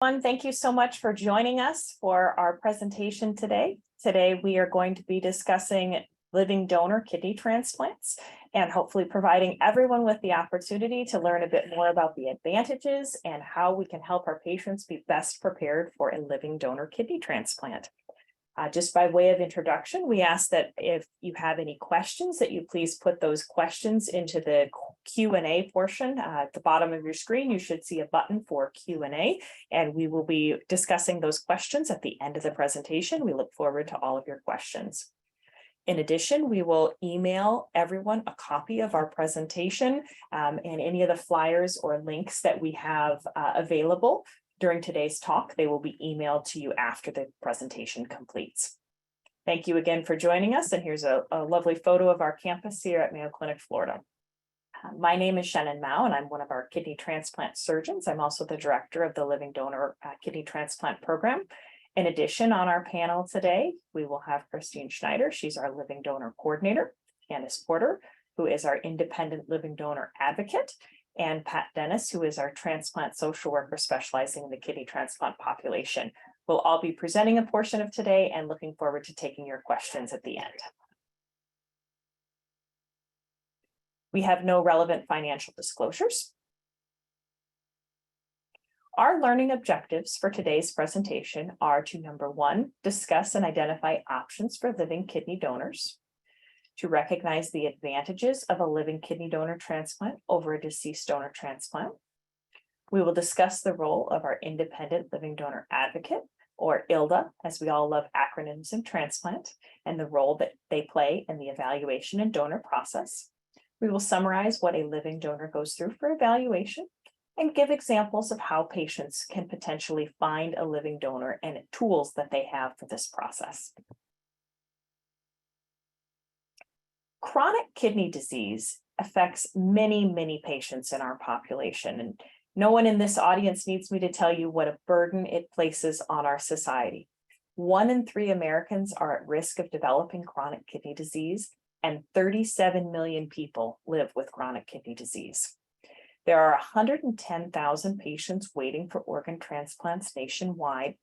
Thank you so much for joining us for our presentation today. Today, we are going to be discussing living donor kidney transplants and hopefully providing everyone with the opportunity to learn a bit more about the advantages and how we can help our patients be best prepared for a living donor kidney transplant. Just by way of introduction, we ask that if you have any questions, that you please put those questions into the Q&A portion. At the bottom of your screen, you should see a button for Q&A, and we will be discussing those questions at the end of the presentation. We look forward to all of your questions. In addition, we will email everyone a copy of our presentation and any of the flyers or links that we have available. During today's talk, they will be emailed to you after the presentation completes. Thank you again for joining us. And here's a lovely photo of our campus here at Mayo Clinic, Florida. My name is Shannon Mao, and I'm one of our kidney transplant surgeons. I'm also the director of the Living Donor Kidney Transplant Program. In addition, on our panel today, we will have Christine Schneider. She's our Living Donor Coordinator, Candace Porter, who is our Independent Living Donor Advocate, and Pat Dennis, who is our transplant social worker specializing in the kidney transplant population. We'll all be presenting a portion of today and looking forward to taking your questions at the end. We have no relevant financial disclosures. Our learning objectives for today's presentation are to, number one, discuss and identify options for living kidney donors, to recognize the advantages of a living kidney donor transplant over a deceased donor transplant. We will discuss the role of our Independent Living Donor Advocate, or ILDA, as we all love acronyms in transplant, and the role that they play in the evaluation and donor process. We will summarize what a living donor goes through for evaluation and give examples of how patients can potentially find a living donor and tools that they have for this process. Chronic kidney disease affects many patients in our population, and no one in this audience needs me to tell you what a burden it places on our society. 1 in 3 Americans are at risk of developing chronic kidney disease, and 37 million people live with chronic kidney disease. There are 110,000 patients waiting for organ transplants nationwide.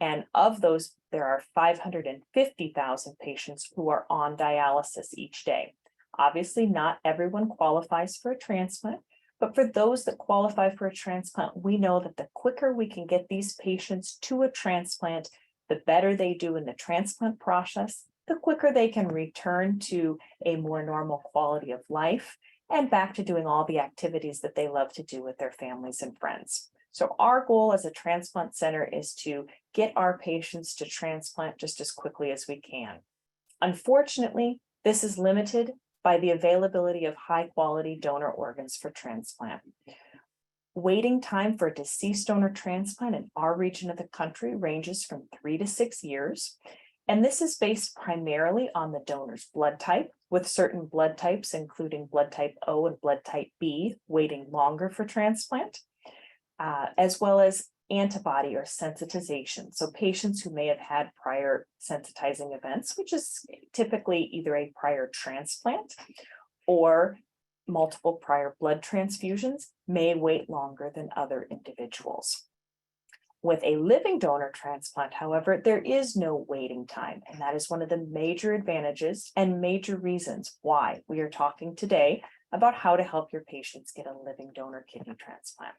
And of those, there are 550,000 patients who are on dialysis each day. Obviously, not everyone qualifies for a transplant, but for those that qualify for a transplant, we know that the quicker we can get these patients to a transplant, the better they do in the transplant process, the quicker they can return to a more normal quality of life and back to doing all the activities that they love to do with their families and friends. So our goal as a transplant center is to get our patients to transplant just as quickly as we can. Unfortunately, this is limited by the availability of high quality donor organs for transplant. Waiting time for a deceased donor transplant in our region of the country ranges from 3 to 6 years. And this is based primarily on the donor's blood type, with certain blood types, including blood type O and blood type B, waiting longer for transplant. As well as antibody or sensitization. So patients who may have had prior sensitizing events, which is typically either a prior transplant or multiple prior blood transfusions, may wait longer than other individuals. With a living donor transplant, however, there is no waiting time, and that is one of the major advantages and major reasons why we are talking today about how to help your patients get a living donor kidney transplant.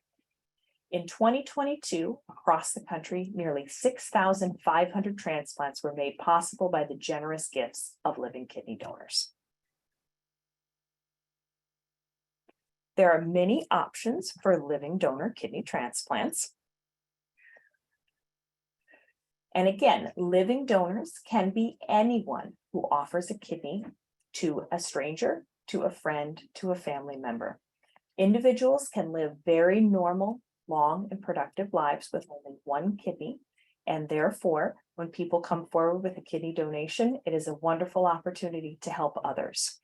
In 2022, across the country, nearly 6,500 transplants were made possible by the generous gifts of living kidney donors. There are many options for living donor kidney transplants. And again, living donors can be anyone who offers a kidney to a stranger, to a friend, to a family member. Individuals can live very normal, long and productive lives with only one kidney, and therefore, when people come forward with a kidney donation, it is a wonderful opportunity to help others.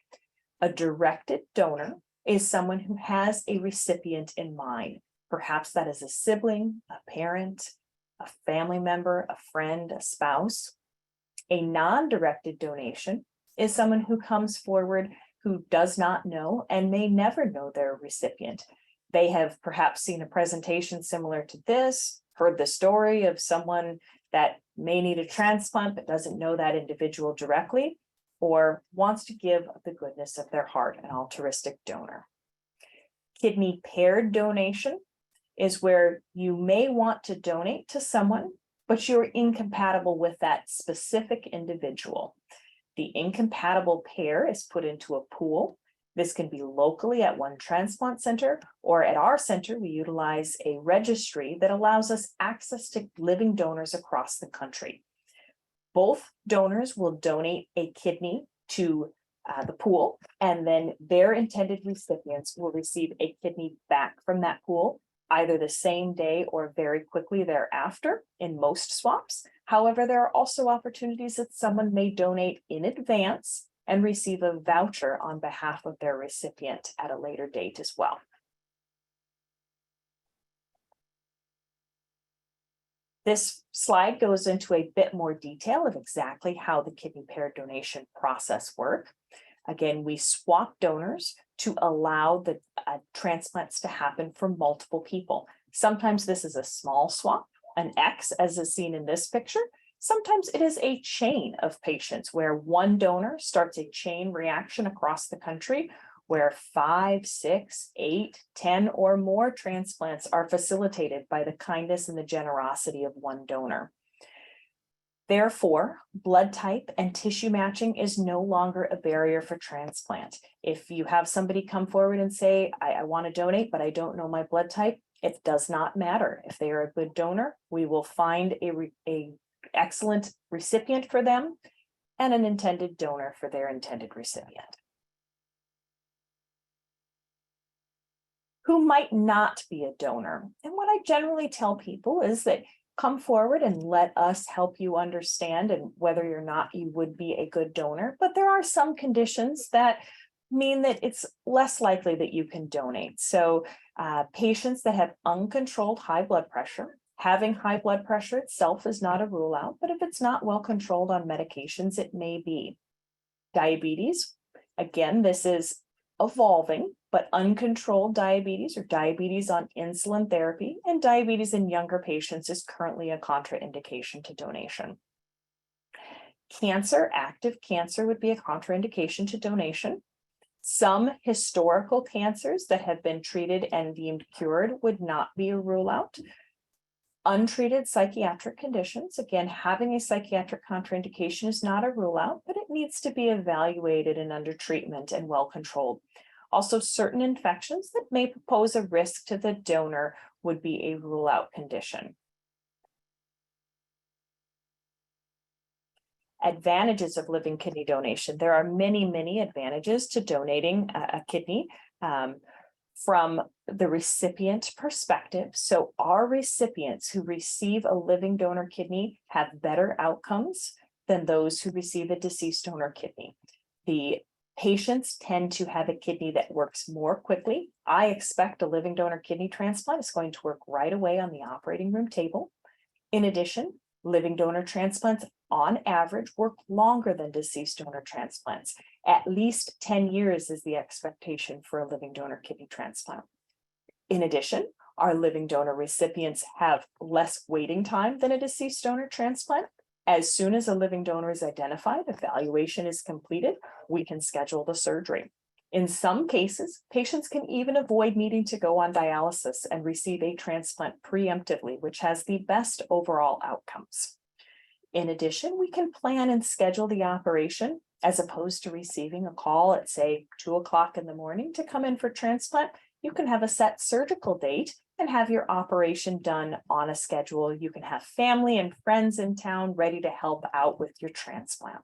A directed donor is someone who has a recipient in mind. Perhaps that is a sibling, a parent, a family member, a friend, a spouse. A non-directed donation is someone who comes forward who does not know and may never know their recipient. They have perhaps seen a presentation similar to this, heard the story of someone that may need a transplant but doesn't know that individual directly, or wants to give of the goodness of their heart, an altruistic donor. Kidney paired donation is where you may want to donate to someone, but you're incompatible with that specific individual. The incompatible pair is put into a pool. This can be locally at one transplant center, or at our center, we utilize a registry that allows us access to living donors across the country. Both donors will donate a kidney to the pool, and then their intended recipients will receive a kidney back from that pool, either the same day or very quickly thereafter in most swaps. However, there are also opportunities that someone may donate in advance and receive a voucher on behalf of their recipient at a later date as well. This slide goes into a bit more detail of exactly how the kidney pair donation process works. Again, we swap donors to allow the transplants to happen for multiple people. Sometimes this is a small swap, an X, as is seen in this picture. Sometimes it is a chain of patients where one donor starts a chain reaction across the country where 5, 6, 8, 10 or more transplants are facilitated by the kindness and the generosity of one donor. Therefore, blood type and tissue matching is no longer a barrier for transplant. If you have somebody come forward and say, I want to donate, but I don't know my blood type, it does not matter. If they are a good donor, we will find a excellent recipient for them and an intended donor for their intended recipient. Who might not be a donor? And what I generally tell people is that come forward and let us help you understand and whether or not you would be a good donor. But there are some conditions that mean that it's less likely that you can donate. So patients that have uncontrolled high blood pressure, having high blood pressure itself is not a rule out, but if it's not well controlled on medications, it may be. Diabetes, again, this is evolving, but uncontrolled diabetes or diabetes on insulin therapy and diabetes in younger patients is currently a contraindication to donation. Cancer, active cancer would be a contraindication to donation. Some historical cancers that have been treated and deemed cured would not be a rule out. Untreated psychiatric conditions, again, having a psychiatric contraindication is not a rule out, but it needs to be evaluated and under treatment and well controlled. Also, certain infections that may pose a risk to the donor would be a rule out condition. Advantages of living kidney donation. There are many, many advantages to donating a kidney. From the recipient perspective. So our recipients who receive a living donor kidney have better outcomes than those who receive a deceased donor kidney. The patients tend to have a kidney that works more quickly. I expect a living donor kidney transplant is going to work right away on the operating room table. In addition, living donor transplants on average work longer than deceased donor transplants. At least 10 years is the expectation for a living donor kidney transplant. In addition, our living donor recipients have less waiting time than a deceased donor transplant. As soon as a living donor is identified, evaluation is completed, we can schedule the surgery. In some cases, patients can even avoid needing to go on dialysis and receive a transplant preemptively, which has the best overall outcomes. In addition, we can plan and schedule the operation as opposed to receiving a call at, say, 2 o'clock in the morning to come in for transplant. You can have a set surgical date and have your operation done on a schedule. You can have family and friends in town ready to help out with your transplant.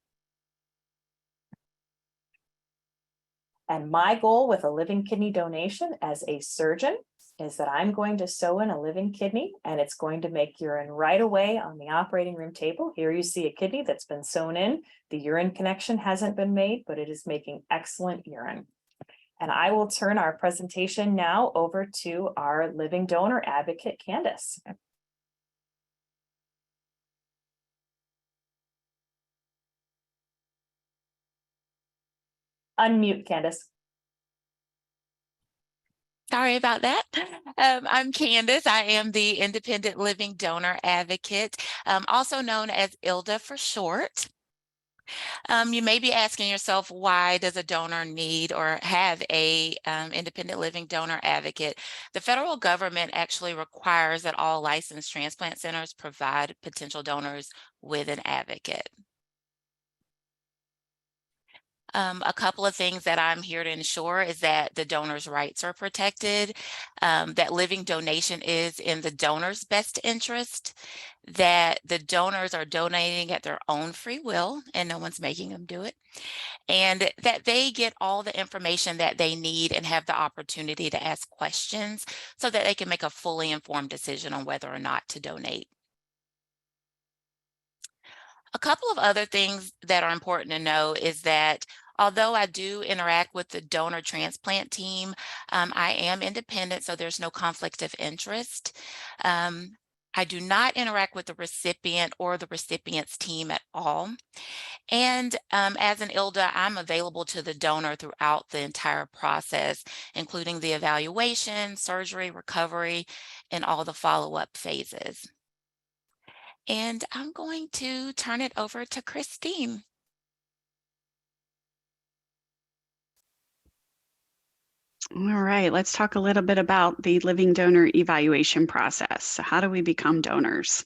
And my goal with a living kidney donation as a surgeon is that I'm going to sew in a living kidney and it's going to make urine right away on the operating room table. Here you see a kidney that's been sewn in. The urine connection hasn't been made, but it is making excellent urine. And I will turn our presentation now over to our living donor advocate, Candace. Unmute, Candace. Sorry about that. I'm Candace. I am the Independent Living Donor Advocate, also known as ILDA for short. You may be asking yourself, why does a donor need or have a independent living donor advocate? The federal government actually requires that all licensed transplant centers provide potential donors with an advocate. A couple of things that I'm here to ensure is that the donor's rights are protected, that living donation is in the donor's best interest, that the donors are donating at their own free will and no one's making them do it, and that they get all the information that they need and have the opportunity to ask questions so that they can make a fully informed decision on whether or not to donate. A couple of other things that are important to know is that although I do interact with the donor transplant team, I am independent, so there's no conflict of interest. I do not interact with the recipient or the recipient's team at all. And as an ILDA, I'm available to the donor throughout the entire process, including the evaluation, surgery, recovery, and all the follow-up phases. And I'm going to turn it over to Christine. All right, let's talk a little bit about the living donor evaluation process. So how do we become donors?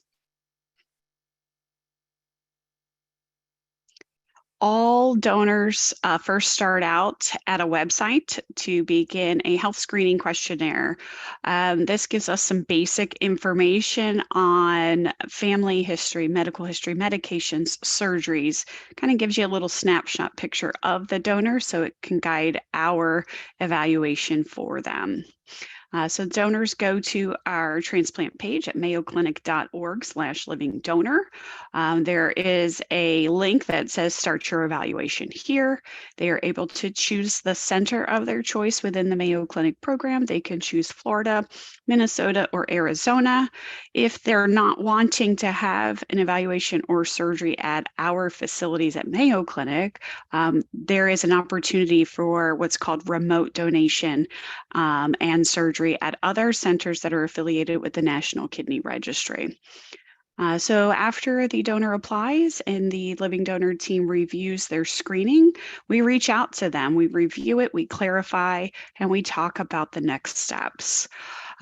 All donors first start out at a website to begin a health screening questionnaire. This gives us some basic information on family history, medical history, medications, surgeries, kind of gives you a little snapshot picture of the donor so it can guide our evaluation for them. So donors go to our transplant page at mayoclinic.org/livingdonor. There is a link that says start your evaluation here. They are able to choose the center of their choice within the Mayo Clinic program. They can choose Florida, Minnesota, or Arizona. If they're not wanting to have an evaluation or surgery at our facilities at Mayo Clinic, there is an opportunity for what's called remote donation and surgery at other centers that are affiliated with the National Kidney Registry. So after the donor applies and the living donor team reviews their screening, we reach out to them, we review it, we clarify, and we talk about the next steps.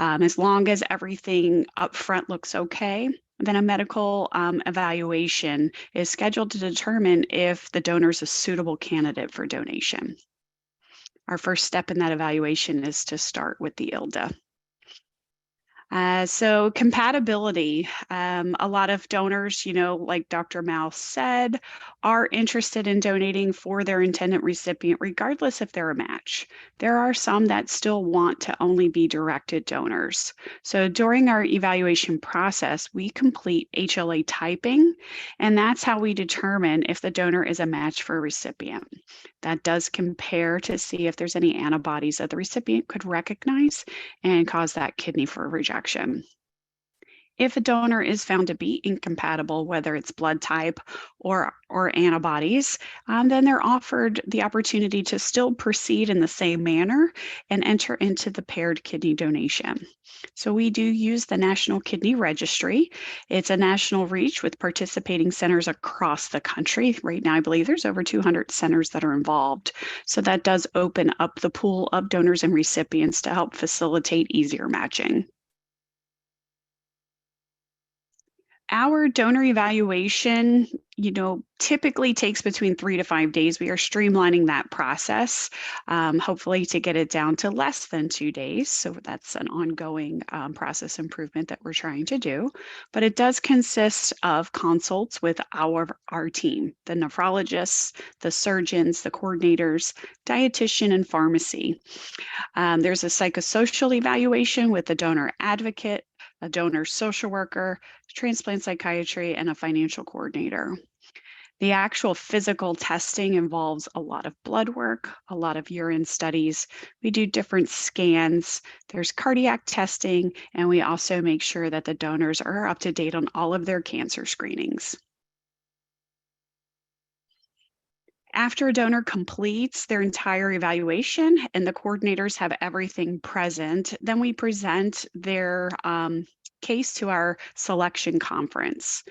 As long as everything up front looks okay, then a medical evaluation is scheduled to determine if the donor is a suitable candidate for donation. Our first step in that evaluation is to start with the ILDA. So compatibility, a lot of donors, like Dr. Mouse said, are interested in donating for their intended recipient, regardless if they're a match. There are some that still want to only be directed donors. So during our evaluation process, we complete HLA typing, and that's how we determine if the donor is a match for a recipient. That does compare to see if there's any antibodies that the recipient could recognize and cause that kidney for rejection. If a donor is found to be incompatible, whether it's blood type or antibodies, then they're offered the opportunity to still proceed in the same manner and enter into the paired kidney donation. So we do use the National Kidney Registry. It's a national reach with participating centers across the country. Right now, I believe there's over 200 centers that are involved. So that does open up the pool of donors and recipients to help facilitate easier matching. Our donor evaluation, typically takes between 3 to 5 days. We are streamlining that process, hopefully to get it down to less than 2 days. So that's an ongoing process improvement that we're trying to do. But it does consist of consults with our team, the nephrologists, the surgeons, the coordinators, dietitian, and pharmacy. There's a psychosocial evaluation with the donor advocate, a donor social worker, transplant psychiatry, and a financial coordinator. The actual physical testing involves a lot of blood work, a lot of urine studies. We do different scans. There's cardiac testing, and we also make sure that the donors are up to date on all of their cancer screenings. After a donor completes their entire evaluation and the coordinators have everything present, then we present their case to our selection conference.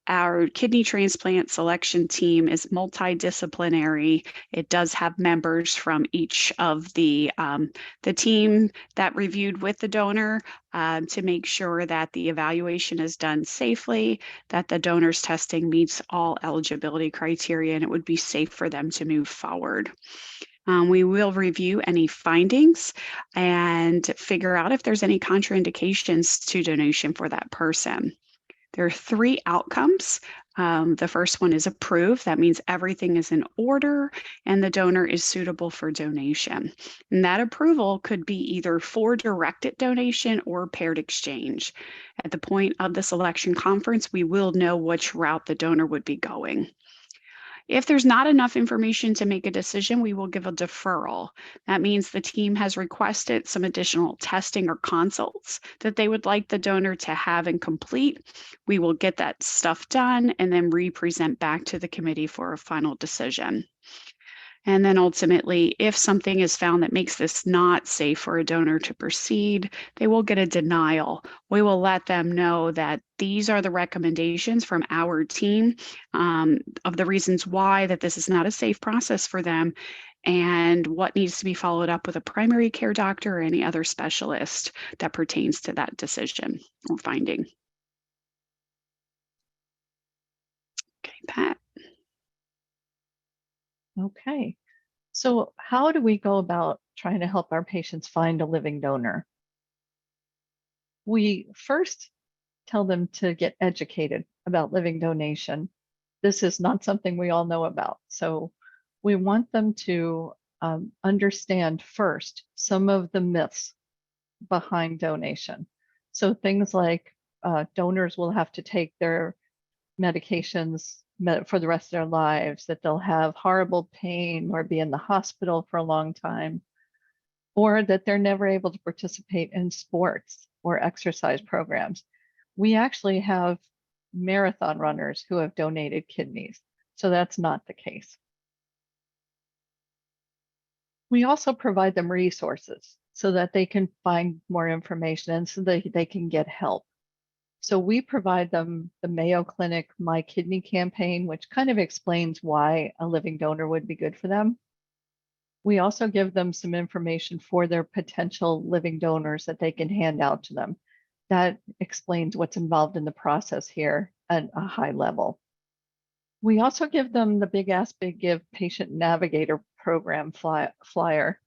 Our kidney transplant selection team is multidisciplinary. It does have members from each of the team that reviewed with the donor to make sure that the evaluation is done safely, that the donor's testing meets all eligibility criteria, and it would be safe for them to move forward. We will review any findings and figure out if there's any contraindications to donation for that person. There are 3 outcomes. The first one is approved. That means everything is in order and the donor is suitable for donation. And that approval could be either for directed donation or paired exchange. At the point of the selection conference, we will know which route the donor would be going. If there's not enough information to make a decision, we will give a deferral. That means the team has requested some additional testing or consults that they would like the donor to have and complete. We will get that stuff done and then re-present back to the committee for a final decision. And then ultimately, if something is found that makes this not safe for a donor to proceed, they will get a denial. We will let them know that these are the recommendations from our team of the reasons why that this is not a safe process for them and what needs to be followed up with a primary care doctor or any other specialist that pertains to that decision or finding. Okay, Pat. Okay, so how do we go about trying to help our patients find a living donor? We first tell them to get educated about living donation. This is not something we all know about. So we want them to understand first some of the myths behind donation. So things like donors will have to take their medications for the rest of their lives, that they'll have horrible pain or be in the hospital for a long time, or that they're never able to participate in sports or exercise programs. We actually have marathon runners who have donated kidneys, so that's not the case. We also provide them resources so that they can find more information and so that they can get help. So we provide them the Mayo Clinic My Kidney campaign, which kind of explains why a living donor would be good for them. We also give them some information for their potential living donors that they can hand out to them. That explains what's involved in the process here at a high level. We also give them the Big Ask Big Give Patient Navigator program flyer.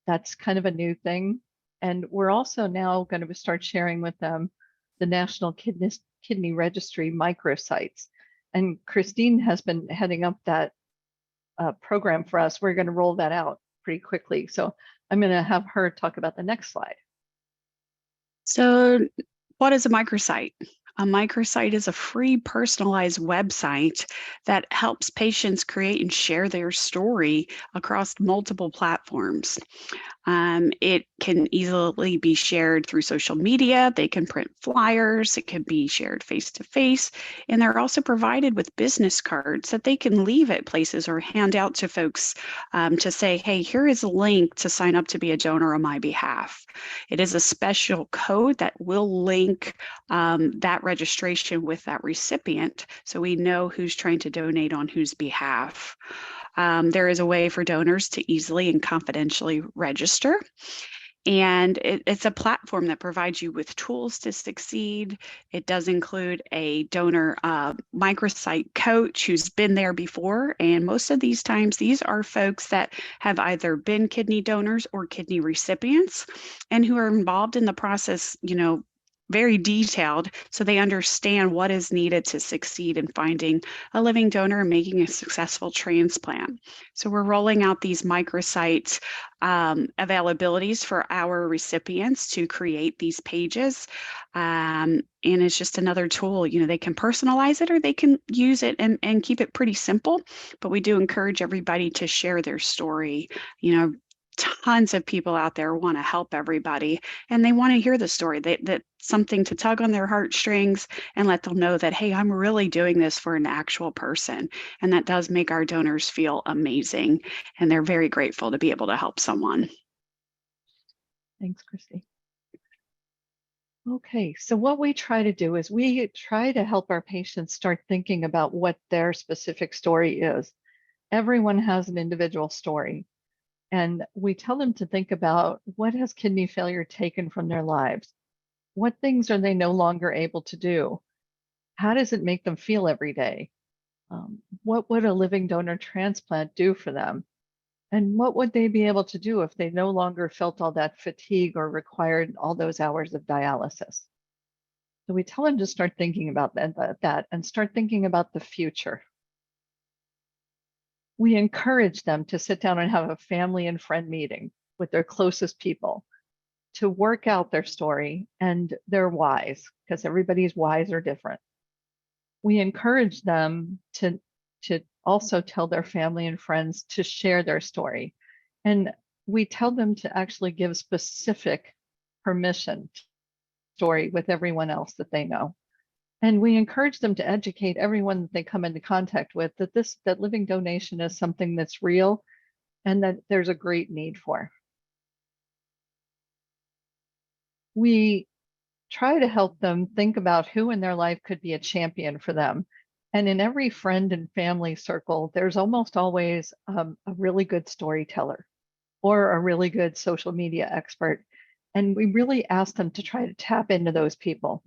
That's kind of a new thing. And we're also now going to start sharing with them the National Kidney Registry microsites. And Christine has been heading up that program for us. We're going to roll that out pretty quickly. So I'm going to have her talk about the next slide. So what is a microsite? A microsite is a free personalized website that helps patients create and share their story across multiple platforms. It can easily be shared through social media. They can print flyers. It can be shared face-to-face. And they're also provided with business cards that they can leave at places or hand out to folks to say, hey, here is a link to sign up to be a donor on my behalf. It is a special code that will link that registration with that recipient so we know who's trying to donate on whose behalf. There is a way for donors to easily and confidentially register. And it's a platform that provides you with tools to succeed. It does include a donor microsite coach who's been there before. And most of these times, these are folks that have either been kidney donors or kidney recipients and who are involved in the process, very detailed, so they understand what is needed to succeed in finding a living donor and making a successful transplant. So we're rolling out these microsite availabilities for our recipients to create these pages. And it's just another tool. They can personalize it or they can use it and keep it pretty simple. But we do encourage everybody to share their story, tons of people out there want to help everybody, and they want to hear the story, that something to tug on their heartstrings and let them know that, hey, I'm really doing this for an actual person. And that does make our donors feel amazing, and they're very grateful to be able to help someone. Thanks, Christy. Okay, so what we try to do is we try to help our patients start thinking about what their specific story is. Everyone has an individual story, and we tell them to think about, what has kidney failure taken from their lives? What things are they no longer able to do? How does it make them feel every day? What would a living donor transplant do for them? And what would they be able to do if they no longer felt all that fatigue or required all those hours of dialysis? So we tell them to start thinking about that and start thinking about the future. We encourage them to sit down and have a family and friend meeting with their closest people to work out their story and their whys, because everybody's whys are different. We encourage them to also tell their family and friends to share their story. And we tell them to actually give specific permission to story with everyone else that they know. And we encourage them to educate everyone that they come into contact with that living donation is something that's real and that there's a great need for. We try to help them think about who in their life could be a champion for them. And in every friend and family circle, there's almost always a really good storyteller or a really good social media expert. And we really ask them to try to tap into those people,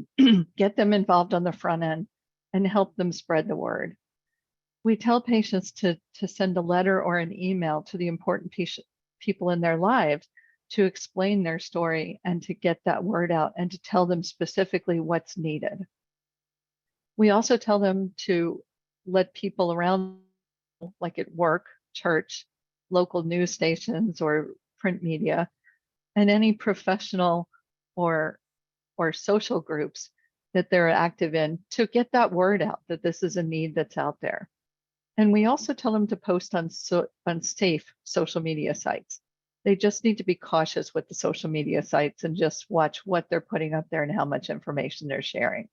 get them involved on the front end, and help them spread the word. We tell patients to send a letter or an email to the important people in their lives to explain their story and to get that word out and to tell them specifically what's needed. We also tell them to let people around, like at work, church, local news stations or print media, and any professional or social groups that they're active in, to get that word out that this is a need that's out there. And we also tell them to post on safe social media sites. They just need to be cautious with the social media sites and just watch what they're putting up there and how much information they're sharing.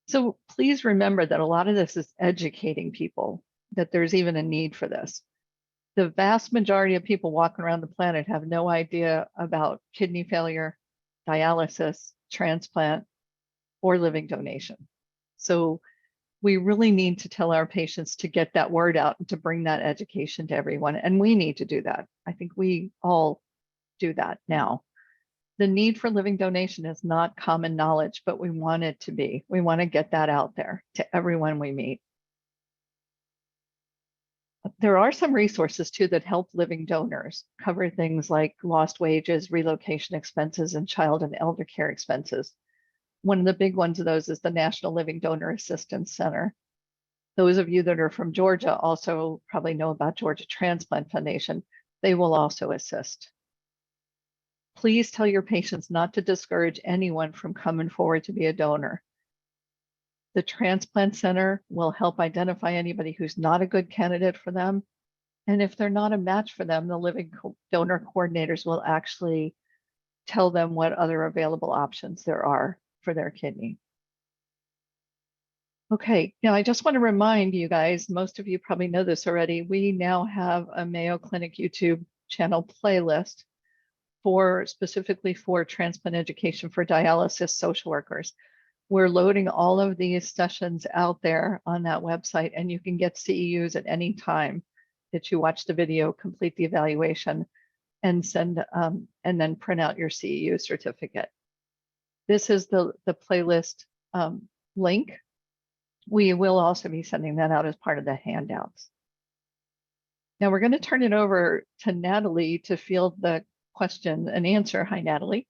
So please remember that a lot of this is educating people that there's even a need for this. The vast majority of people walking around the planet have no idea about kidney failure, dialysis, transplant, or living donation. So we really need to tell our patients to get that word out and to bring that education to everyone. And we need to do that. I think we all do that now. The need for living donation is not common knowledge, but we want it to be. We want to get that out there to everyone we meet. There are some resources too that help living donors cover things like lost wages, relocation expenses, and child and elder care expenses. One of the big ones of those is the National Living Donor Assistance Center. Those of you that are from Georgia also probably know about Georgia Transplant Foundation. They will also assist. Please tell your patients not to discourage anyone from coming forward to be a donor. The Transplant Center will help identify anybody who's not a good candidate for them. And if they're not a match for them, the living donor coordinators will actually tell them what other available options there are for their kidney. Okay, now I just want to remind you guys, most of you probably know this already, we now have a Mayo Clinic YouTube channel playlist specifically for transplant education for dialysis social workers. We're loading all of these sessions out there on that website, and you can get CEUs at any time that you watch the video, complete the evaluation, and send and then print out your CEU certificate. This is the playlist link. We will also be sending that out as part of the handouts. Now we're going to turn it over to Natalie to field the question and answer. Hi, Natalie.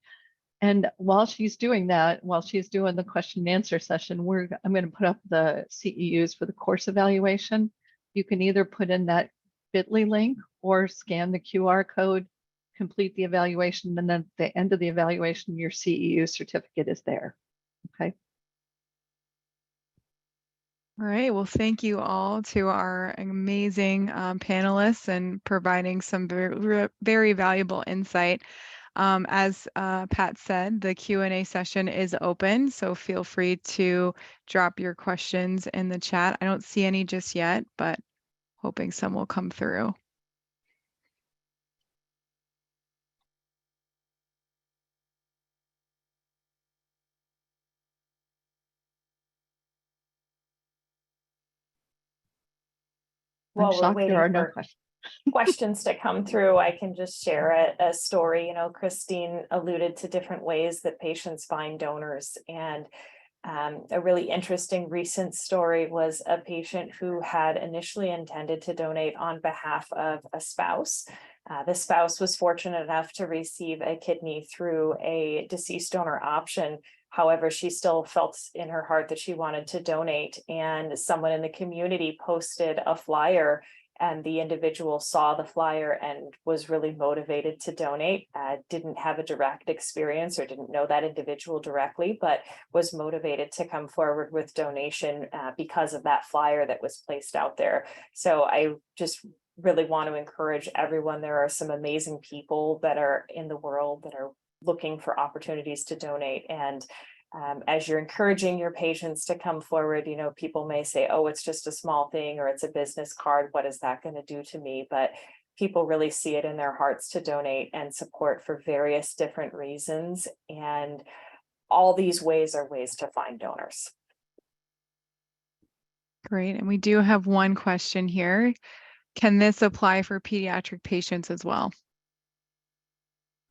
And while she's doing that, while she's doing the question and answer session, I'm going to put up the CEUs for the course evaluation. You can either put in that bit.ly link or scan the QR code, complete the evaluation, and then at the end of the evaluation, your CEU certificate is there. Okay. All right. Well, thank you all to our amazing panelists and providing some very valuable insight. As Pat said, the Q&A session is open, so feel free to drop your questions in the chat. I don't see any just yet, but hoping some will come through. While we're shocked there are waiting no for questions. questions to come through, I can just share a story. You know, Christine alluded to different ways that patients find donors, and a really interesting recent story was a patient who had initially intended to donate on behalf of a spouse. The spouse was fortunate enough to receive a kidney through a deceased donor option. However, she still felt in her heart that she wanted to donate, and someone in the community posted a flyer, and the individual saw the flyer and was really motivated to donate. Didn't have a direct experience or didn't know that individual directly, but was motivated to come forward with donation because of that flyer that was placed out there. So I just really want to encourage everyone. There are some amazing people that are in the world that are looking for opportunities to donate. And as you're encouraging your patients to come forward, you know, people may say, oh, it's just a small thing, or it's a business card. What is that going to do to me? But people really see it in their hearts to donate and support for various different reasons. And all these ways are ways to find donors. Great. And we do have one question here. Can this apply for pediatric patients as well?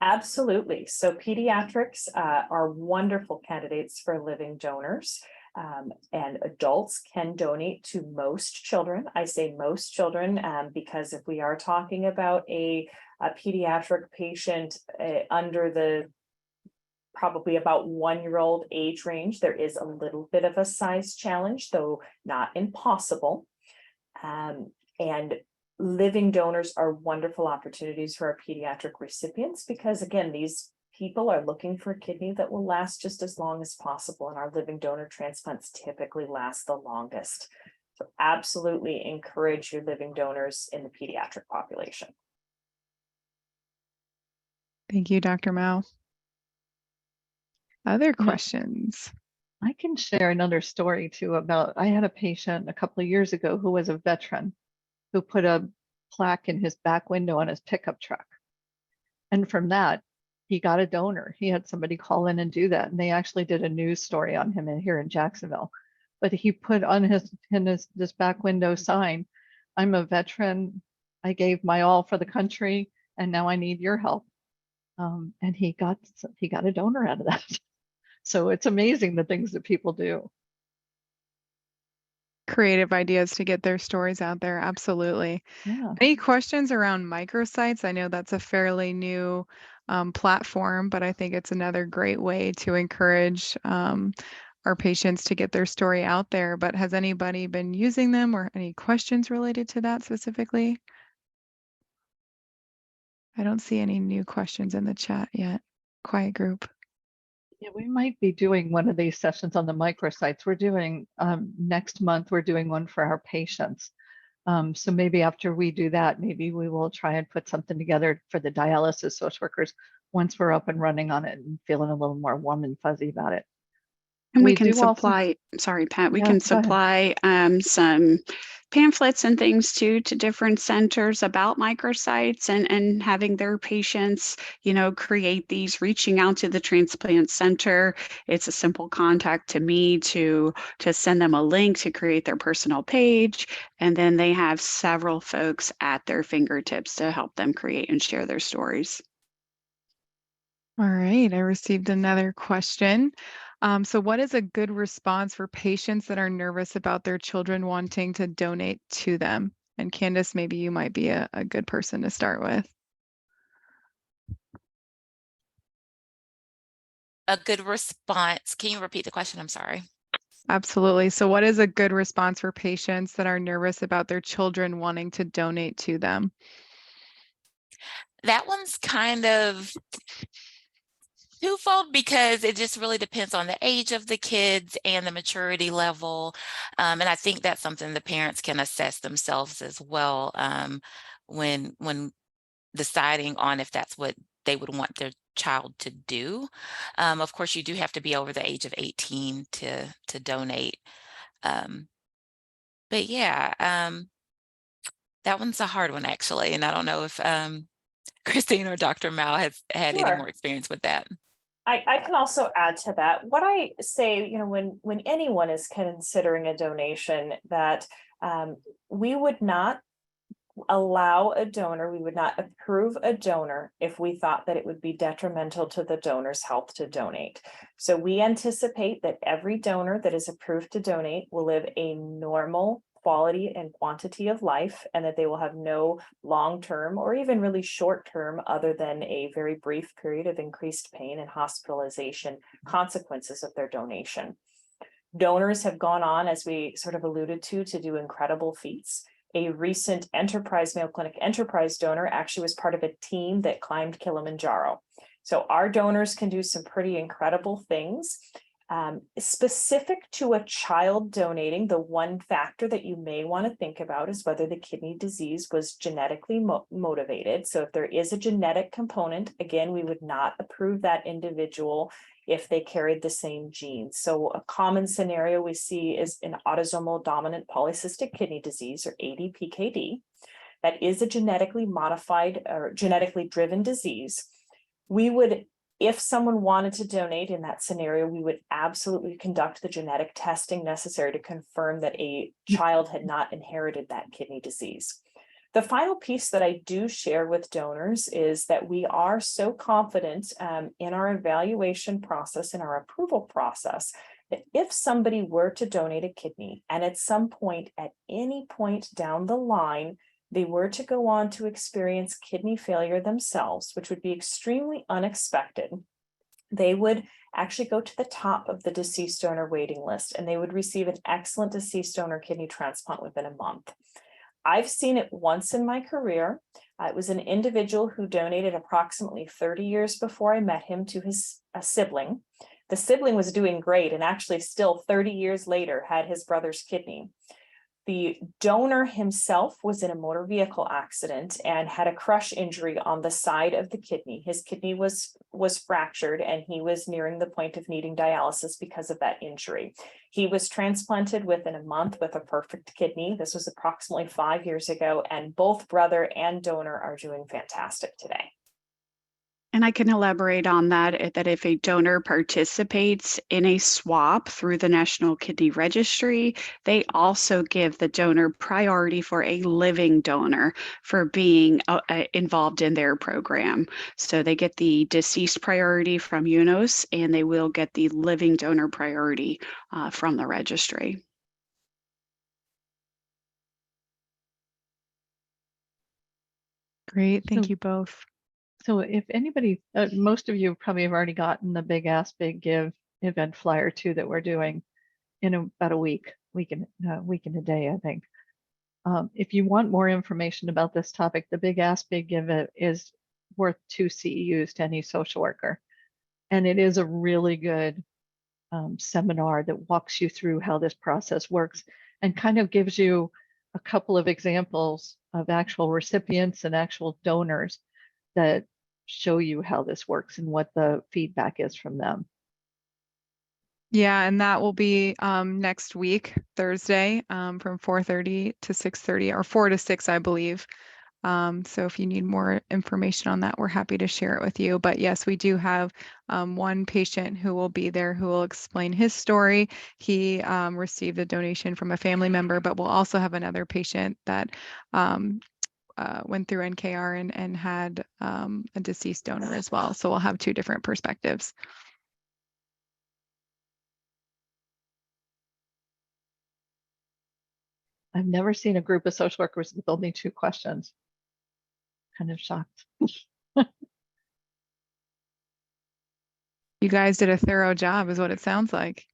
Absolutely. So pediatrics are wonderful candidates for living donors, and adults can donate to most children. I say most children because if we are talking about a pediatric patient under the probably about 1-year-old age range, there is a little bit of a size challenge, though not impossible. And living donors are wonderful opportunities for our pediatric recipients because, again, these people are looking for a kidney that will last just as long as possible, and our living donor transplants typically last the longest. So absolutely encourage your living donors in the pediatric population. Thank you, Dr. Mao. Other questions? I can share another story too about, I had a patient a couple of years ago who was a veteran who put a plaque in his back window on his pickup truck. And from that, he got a donor. He had somebody call in and do that. And they actually did a news story on him here in Jacksonville. But he put on this back window sign, I'm a veteran. I gave my all for the country, and now I need your help. And he got a donor out of that. So it's amazing the things that people do. Creative ideas to get their stories out there. Absolutely. Yeah. Any questions around microsites? I know that's a fairly new platform, but I think it's another great way to encourage our patients to get their story out there. But has anybody been using them, or any questions related to that specifically? I don't see any new questions in the chat yet. Quiet group. Yeah, we might be doing one of these sessions on the microsites. We're doing next month, we're doing one for our patients. So maybe after we do that, maybe we will try and put something together for the dialysis social workers once we're up and running on it and feeling a little more warm and fuzzy about it. And we We can do also- supply, sorry, Pat, we Yeah, can go ahead. supply some pamphlets and things too to different centers about microsites and having their patients, you know, create these, reaching out to the transplant center. It's a simple contact to me to send them a link to create their personal page. And then they have several folks at their fingertips to help them create and share their stories. All right, I received another question. So what is a good response for patients that are nervous about their children wanting to donate to them? And Candace, maybe you might be a good person to start with. A good response. Can you repeat the question? I'm sorry. Absolutely. So what is a good response for patients that are nervous about their children wanting to donate to them? That one's kind of Twofold, because it just really depends on the age of the kids and the maturity level. And I think that's something the parents can assess themselves as well, when deciding on if that's what they would want their child to do. Of course, you do have to be over the age of 18 to donate. But yeah, that one's a hard one actually, and I don't know if Christine or Dr. Mao has had any Sure. more experience with that. I can also add to that. What I say, when anyone is considering a donation, that we would not allow a donor, we would not approve a donor if we thought that it would be detrimental to the donor's health to donate. So we anticipate that every donor that is approved to donate will live a normal quality and quantity of life, and that they will have no long-term or even really short-term, other than a very brief period of increased pain and hospitalization consequences of their donation. Donors have gone on, as we sort of alluded to do incredible feats. A recent Mayo Clinic Enterprise donor actually was part of a team that climbed Kilimanjaro. So our donors can do some pretty incredible things. Specific to a child donating, the one factor that you may want to think about is whether the kidney disease was genetically motivated. So if there is a genetic component, again, we would not approve that individual if they carried the same genes. So a common scenario we see is an autosomal dominant polycystic kidney disease, or ADPKD. That is a genetically modified or genetically driven disease. We would, if someone wanted to donate in that scenario, we would absolutely conduct the genetic testing necessary to confirm that a child had not inherited that kidney disease. The final piece that I do share with donors is that we are so confident in our evaluation process and our approval process that if somebody were to donate a kidney, and at some point, at any point down the line, they were to go on to experience kidney failure themselves, which would be extremely unexpected, they would actually go to the top of the deceased donor waiting list, and they would receive an excellent deceased donor kidney transplant within a month. I've seen it once in my career. It was an individual who donated approximately 30 years before I met him to his sibling. The sibling was doing great, and actually still 30 years later had his brother's kidney. The donor himself was in a motor vehicle accident and had a crush injury on the side of the kidney. His kidney was fractured, and he was nearing the point of needing dialysis because of that injury. He was transplanted within a month with a perfect kidney. This was approximately 5 years ago, and both brother and donor are doing fantastic today. And I can elaborate on that, that if a donor participates in a swap through the National Kidney Registry, they also give the donor priority for a living donor for being involved in their program. So they get the deceased priority from UNOS, and they will get the living donor priority from the registry. Great. Thank you both. So if anybody, most of you probably have already gotten the Big Ask Big Give event flyer too that we're doing in about a week and a day, I think. If you want more information about this topic, the Big Ask Big Give is worth 2 CEUs to any social worker. And it is a really good seminar that walks you through how this process works and kind of gives you a couple of examples of actual recipients and actual donors that show you how this works and what the feedback is from them. Yeah, and that will be next week, Thursday, from 4:30 to 6:30, or 4 to 6, I believe. So if you need more information on that, we're happy to share it with you. But yes, we do have one patient who will be there who will explain his story. He received a donation from a family member, but we'll also have another patient that went through NKR and had a deceased donor as well. So we'll have 2 different perspectives. I've never seen a group of social workers with only 2 questions. Kind of shocked. You guys did a thorough job, is what it sounds like.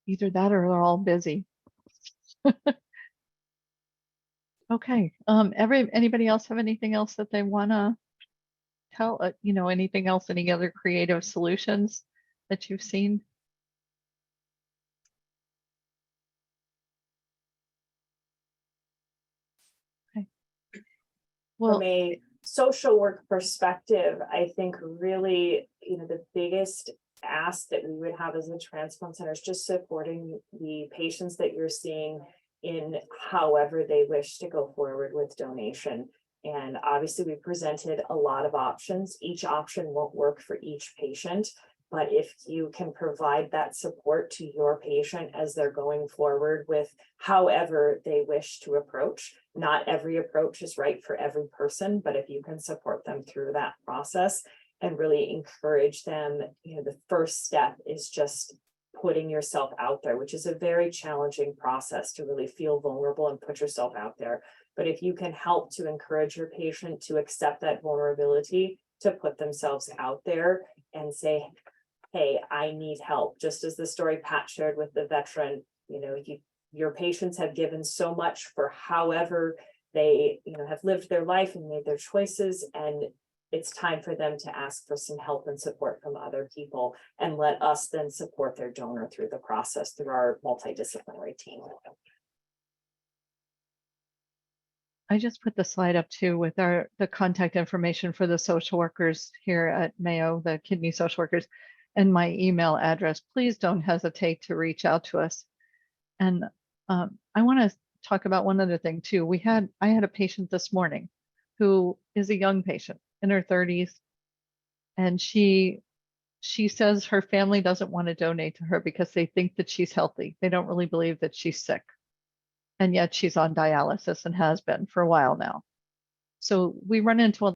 Either that or they're all busy. Okay. Anybody else have anything else that they want to tell, anything else, any other creative solutions that you've seen? Okay. Well, From a social work perspective, I think really, the biggest ask that we would have as a transplant center is just supporting the patients that you're seeing in however they wish to go forward with donation. And obviously we presented a lot of options. Each option won't work for each patient, but if you can provide that support to your patient as they're going forward with however they wish to approach, not every approach is right for every person, but if you can support them through that process and really encourage them, the first step is just putting yourself out there, which is a very challenging process to really feel vulnerable and put yourself out there. But if you can help to encourage your patient to accept that vulnerability, to put themselves out there and say, hey, I need help. Just as the story Pat shared with the veteran, your patients have given so much for however they, have lived their life and made their choices. And it's time for them to ask for some help and support from other people, and let us then support their donor through the process through our multidisciplinary team. I just put the slide up too with the contact information for the social workers here at Mayo, the kidney social workers, and my email address. Please don't hesitate to reach out to us. And I want to talk about one other thing too. I had a patient this morning who is a young patient in her 30s, and she says her family doesn't want to donate to her because they think that she's healthy. They don't really believe that she's sick. And yet she's on dialysis and has been for a while now. So we run into a